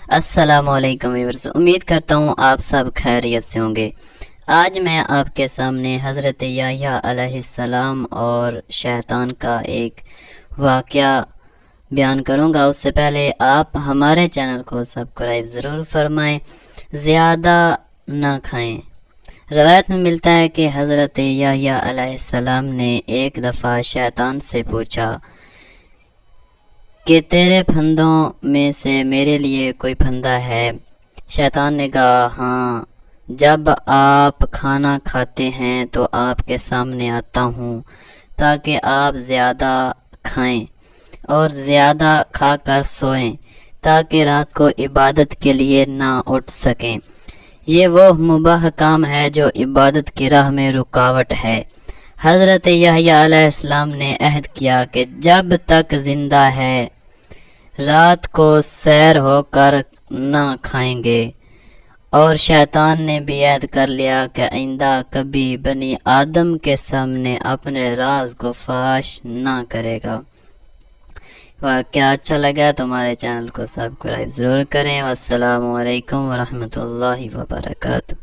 السلام علیکم ویورز، امید کرتا ہوں آپ سب خیریت سے ہوں گے۔ آج میں آپ کے سامنے حضرت یحییٰ علیہ السلام اور شیطان کا ایک واقعہ بیان کروں گا۔ اس سے پہلے آپ ہمارے چینل کو سبسکرائب ضرور فرمائیں، زیادہ نہ کھائیں۔ روایت میں ملتا ہے کہ حضرت یحییٰ علیہ السلام نے ایک دفعہ شیطان سے پوچھا کہ تیرے پھندوں میں سے میرے لیے کوئی پھندا ہے؟ شیطان نے کہا ہاں، جب آپ کھانا کھاتے ہیں تو آپ کے سامنے آتا ہوں تاکہ آپ زیادہ کھائیں اور زیادہ کھا کر سوئیں تاکہ رات کو عبادت کے لیے نہ اٹھ سکیں۔ یہ وہ مباح کام ہے جو عبادت کی راہ میں رکاوٹ ہے۔ حضرت یحییٰ علیہ السلام نے عہد کیا کہ جب تک زندہ ہے رات کو سیر ہو کر نہ کھائیں گے، اور شیطان نے بھی عہد کر لیا کہ آئندہ کبھی بنی آدم کے سامنے اپنے راز کو فاش نہ کرے گا۔ واقعہ اچھا لگا تو ہمارے چینل کو سبسکرائب ضرور کریں۔ والسلام علیکم ورحمۃ اللہ وبرکاتہ۔